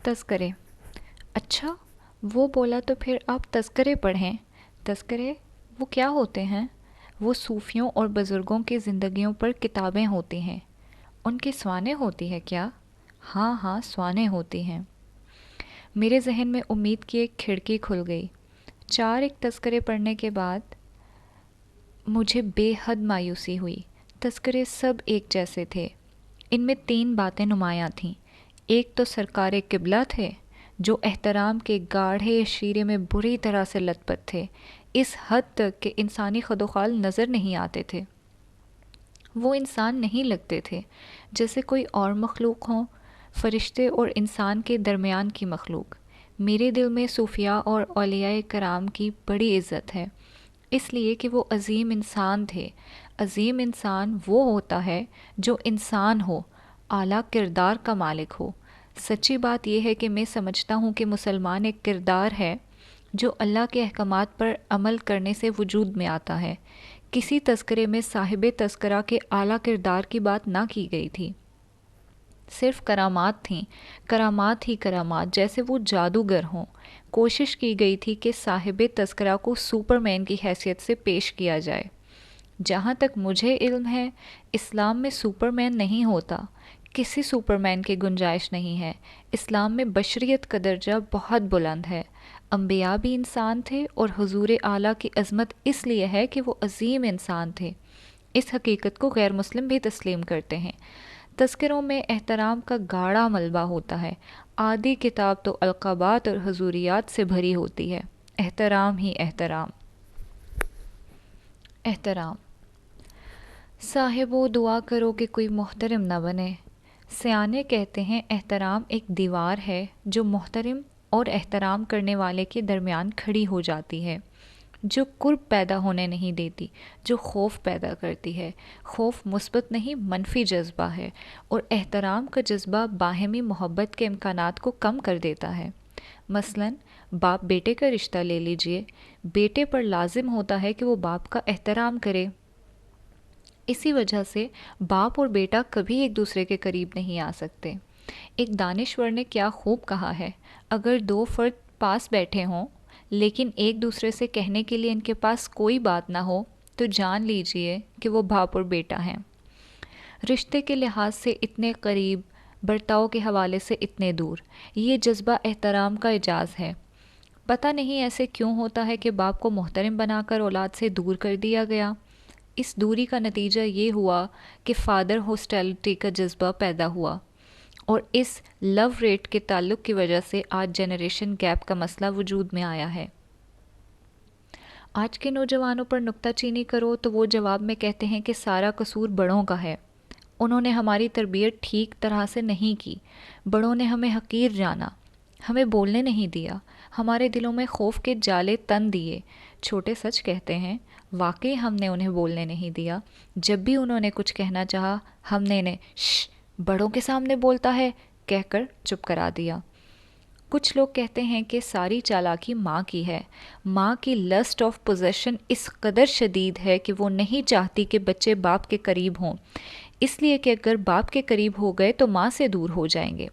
تذکرے۔ اچھا، وہ بولا تو پھر آپ تذکرے پڑھیں۔ تذکرے وہ کیا ہوتے ہیں؟ وہ صوفیوں اور بزرگوں کی زندگیوں پر کتابیں ہوتی ہیں۔ ان کی سوانح ہوتی ہے کیا؟ ہاں ہاں، سوانح ہوتی ہیں۔ میرے ذہن میں امید کی ایک کھڑکی کھل گئی۔ 4 تذکرے پڑھنے کے بعد مجھے بے حد مایوسی ہوئی۔ تذکرے سب ایک جیسے تھے۔ ان میں 3 باتیں نمایاں تھیں۔ ایک تو سرکار قبلہ تھے، جو احترام کے گاڑھے شیرے میں بری طرح سے لت پت تھے، اس حد تک کہ انسانی خد و خال نظر نہیں آتے تھے۔ وہ انسان نہیں لگتے تھے، جیسے کوئی اور مخلوق ہوں، فرشتے اور انسان کے درمیان کی مخلوق۔ میرے دل میں صوفیاء اور اولیاء کرام کی بڑی عزت ہے، اس لیے کہ وہ عظیم انسان تھے۔ عظیم انسان وہ ہوتا ہے جو انسان ہو، اعلیٰ کردار کا مالک ہو۔ سچی بات یہ ہے کہ میں سمجھتا ہوں کہ مسلمان ایک کردار ہے جو اللہ کے احکامات پر عمل کرنے سے وجود میں آتا ہے۔ کسی تذکرے میں صاحب تذکرہ کے اعلیٰ کردار کی بات نہ کی گئی تھی، صرف کرامات تھیں، کرامات ہی کرامات، جیسے وہ جادوگر ہوں۔ کوشش کی گئی تھی کہ صاحب تذکرہ کو سپرمین کی حیثیت سے پیش کیا جائے۔ جہاں تک مجھے علم ہے، اسلام میں سپرمین نہیں ہوتا، کسی سپرمین کی گنجائش نہیں ہے۔ اسلام میں بشریت کا درجہ بہت بلند ہے۔ انبیاء بھی انسان تھے، اور حضور اعلیٰ کی عظمت اس لیے ہے کہ وہ عظیم انسان تھے۔ اس حقیقت کو غیر مسلم بھی تسلیم کرتے ہیں۔ تذکروں میں احترام کا گاڑھا ملبہ ہوتا ہے۔ آدھی کتاب تو القابات اور حضوریات سے بھری ہوتی ہے۔ احترام ہی احترام۔ احترام۔ صاحبو دعا کرو کہ کوئی محترم نہ بنے۔ سیانے کہتے ہیں احترام ایک دیوار ہے جو محترم اور احترام کرنے والے کے درمیان کھڑی ہو جاتی ہے، جو قرب پیدا ہونے نہیں دیتی، جو خوف پیدا کرتی ہے۔ خوف مثبت نہیں، منفی جذبہ ہے، اور احترام کا جذبہ باہمی محبت کے امکانات کو کم کر دیتا ہے۔ مثلاً باپ بیٹے کا رشتہ لے لیجئے، بیٹے پر لازم ہوتا ہے کہ وہ باپ کا احترام کرے۔ اسی وجہ سے باپ اور بیٹا کبھی ایک دوسرے کے قریب نہیں آ سکتے۔ ایک دانشور نے کیا خوب کہا ہے، اگر 2 فرد پاس بیٹھے ہوں لیکن ایک دوسرے سے کہنے کے لیے ان کے پاس کوئی بات نہ ہو تو جان لیجئے کہ وہ باپ اور بیٹا ہیں۔ رشتے کے لحاظ سے اتنے قریب، برتاؤ کے حوالے سے اتنے دور، یہ جذبہ احترام کا اعجاز ہے۔ پتہ نہیں ایسے کیوں ہوتا ہے کہ باپ کو محترم بنا کر اولاد سے دور کر دیا گیا۔ اس دوری کا نتیجہ یہ ہوا کہ فادر ہاسٹیلٹی کا جذبہ پیدا ہوا، اور اس لو ریٹ کے تعلق کی وجہ سے آج جنریشن گیپ کا مسئلہ وجود میں آیا ہے۔ آج کے نوجوانوں پر نکتہ چینی کرو تو وہ جواب میں کہتے ہیں کہ سارا قصور بڑوں کا ہے، انہوں نے ہماری تربیت ٹھیک طرح سے نہیں کی، بڑوں نے ہمیں حقیر جانا، ہمیں بولنے نہیں دیا، ہمارے دلوں میں خوف کے جالے تن دیے۔ چھوٹے سچ کہتے ہیں، واقعی ہم نے انہیں بولنے نہیں دیا۔ جب بھی انہوں نے کچھ کہنا چاہا، ہم نے انہیں شش، بڑوں کے سامنے بولتا ہے کہہ کر چپ کرا دیا۔ کچھ لوگ کہتے ہیں کہ ساری چالاکی ماں کی ہے۔ ماں کی لسٹ آف پوزیشن اس قدر شدید ہے کہ وہ نہیں چاہتی کہ بچے باپ کے قریب ہوں، اس لیے کہ اگر باپ کے قریب ہو گئے تو ماں سے دور ہو جائیں گے۔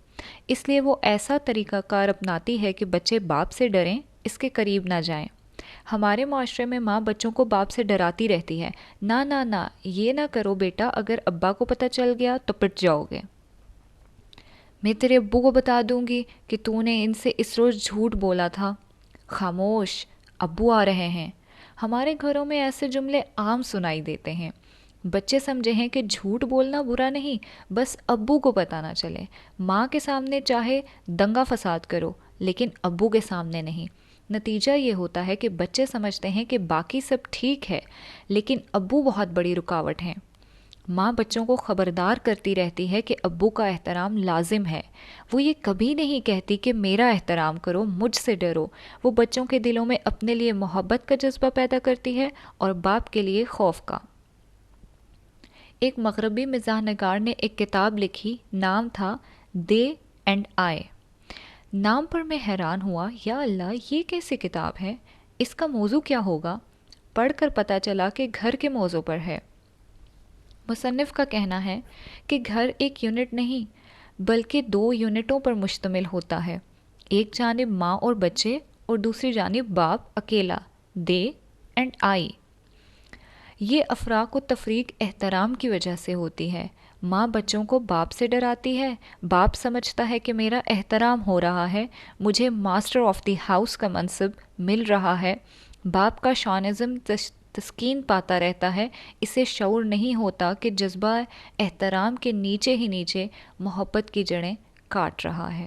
اس لیے وہ ایسا طریقہ کار اپناتی ہے کہ بچے باپ سے ڈریں، اس کے قریب نہ جائیں۔ ہمارے معاشرے میں ماں بچوں کو باپ سے ڈراتی رہتی ہے، نہ نہ نہ، یہ نہ کرو بیٹا، اگر ابا کو پتہ چل گیا تو پٹ جاؤ گے۔ میں تیرے ابو کو بتا دوں گی کہ تو نے ان سے اس روز جھوٹ بولا تھا۔ خاموش، ابو آ رہے ہیں۔ ہمارے گھروں میں ایسے جملے عام سنائی دیتے ہیں۔ بچے سمجھے ہیں کہ جھوٹ بولنا برا نہیں، بس ابو کو پتہ نہ چلے۔ ماں کے سامنے چاہے دنگا فساد کرو، لیکن ابو کے سامنے نہیں۔ نتیجہ یہ ہوتا ہے کہ بچے سمجھتے ہیں کہ باقی سب ٹھیک ہے، لیکن ابو بہت بڑی رکاوٹ ہیں۔ ماں بچوں کو خبردار کرتی رہتی ہے کہ ابو کا احترام لازم ہے۔ وہ یہ کبھی نہیں کہتی کہ میرا احترام کرو، مجھ سے ڈرو۔ وہ بچوں کے دلوں میں اپنے لیے محبت کا جذبہ پیدا کرتی ہے اور باپ کے لیے خوف کا۔ ایک مغربی مزاح نگار نے ایک کتاب لکھی، نام تھا دے اینڈ آئی۔ نام پر میں حیران ہوا، یا اللہ، یہ کیسی کتاب ہے؟ اس کا موضوع کیا ہوگا؟ پڑھ کر پتہ چلا کہ گھر کے موضوع پر ہے۔ مصنف کا کہنا ہے کہ گھر ایک یونٹ نہیں بلکہ 2 یونٹوں پر مشتمل ہوتا ہے، ایک جانب ماں اور بچے اور دوسری جانب باپ اکیلا، دے اینڈ آئی۔ یہ افراق و تفریق احترام کی وجہ سے ہوتی ہے۔ ماں بچوں کو باپ سے ڈراتی ہے، باپ سمجھتا ہے کہ میرا احترام ہو رہا ہے، مجھے ماسٹر آف دی ہاؤس کا منصب مل رہا ہے۔ باپ کا شانزم تسکین پاتا رہتا ہے، اسے شعور نہیں ہوتا کہ جذبہ احترام کے نیچے ہی نیچے محبت کی جڑیں کاٹ رہا ہے۔